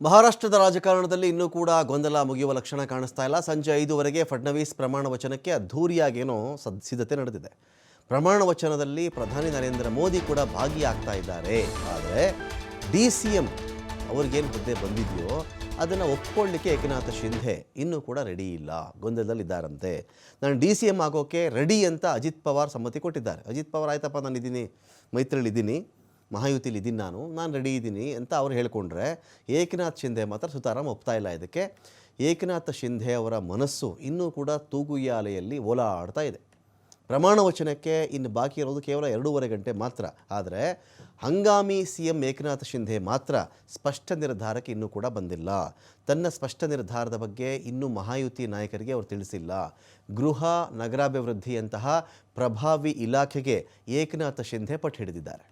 ಮಹಾರಾಷ್ಟ್ರದ ರಾಜಕಾರಣದಲ್ಲಿ ಇನ್ನೂ ಕೂಡ ಗೊಂದಲ ಮುಗಿಯುವ ಲಕ್ಷಣ ಕಾಣಿಸ್ತಾ ಇಲ್ಲ. ಸಂಜೆ 5ವರೆಗೆ ಫಡ್ನವೀಸ್ ಪ್ರಮಾಣ ವಚನಕ್ಕೆ ಅದ್ಧೂರಿಯಾಗೇನೋ ಸಿದ್ಧತೆ ನಡೆದಿದೆ. ಪ್ರಮಾಣ ವಚನದಲ್ಲಿ ಪ್ರಧಾನಿ ನರೇಂದ್ರ ಮೋದಿ ಕೂಡ ಭಾಗಿಯಾಗ್ತಾ ಇದ್ದಾರೆ. ಆದರೆ DCM ಅವ್ರಿಗೇನು ಹುದ್ದೆ ಬಂದಿದೆಯೋ ಅದನ್ನು ಒಪ್ಕೊಳ್ಳಿಕ್ಕೆ ಏಕನಾಥ ಶಿಂಧೆ ಇನ್ನೂ ಕೂಡ ರೆಡಿ ಇಲ್ಲ, ಗೊಂದಲದಲ್ಲಿದ್ದಾರಂತೆ. ನಾನು DCM ಆಗೋಕ್ಕೆ ರೆಡಿ ಅಂತ ಅಜಿತ್ ಪವಾರ್ ಸಮ್ಮತಿ ಕೊಟ್ಟಿದ್ದಾರೆ. ಅಜಿತ್ ಪವಾರ್ ಆಯ್ತಪ್ಪ, ನಾನು ಇದ್ದೀನಿ, ಮೈತ್ರಿಲಿದ್ದೀನಿ, ಮಹಾಯುತಿಲಿ ಇದ್ದೀನಿ, ನಾನು ರೆಡಿ ಇದ್ದೀನಿ ಅಂತ ಅವ್ರು ಹೇಳ್ಕೊಂಡ್ರೆ, ಏಕನಾಥ್ ಶಿಂಧೆ ಮಾತ್ರ ಸುತಾರಾಮ್ ಒಪ್ತಾ ಇಲ್ಲ. ಇದಕ್ಕೆ ಏಕನಾಥ ಶಿಂಧೆ ಅವರ ಮನಸ್ಸು ಇನ್ನೂ ಕೂಡ ತೂಗುಯ್ಯಾಲೆಯಲ್ಲಿ ಓಲಾಡ್ತಾ ಇದೆ. ಪ್ರಮಾಣ ವಚನಕ್ಕೆ ಇನ್ನು ಬಾಕಿ ಇರೋದು ಕೇವಲ 2.5 ಗಂಟೆ ಮಾತ್ರ. ಆದರೆ ಹಂಗಾಮಿ CM ಏಕನಾಥ ಶಿಂಧೆ ಮಾತ್ರ ಸ್ಪಷ್ಟ ನಿರ್ಧಾರಕ್ಕೆ ಇನ್ನೂ ಕೂಡ ಬಂದಿಲ್ಲ. ತನ್ನ ಸ್ಪಷ್ಟ ನಿರ್ಧಾರದ ಬಗ್ಗೆ ಇನ್ನೂ ಮಹಾಯುತಿ ನಾಯಕರಿಗೆ ಅವರು ತಿಳಿಸಿಲ್ಲ. ಗೃಹ ನಗರಾಭಿವೃದ್ಧಿಯಂತಹ ಪ್ರಭಾವಿ ಇಲಾಖೆಗೆ ಏಕನಾಥ ಶಿಂಧೆ ಪಟ್ಟು ಹಿಡಿದಿದ್ದಾರೆ.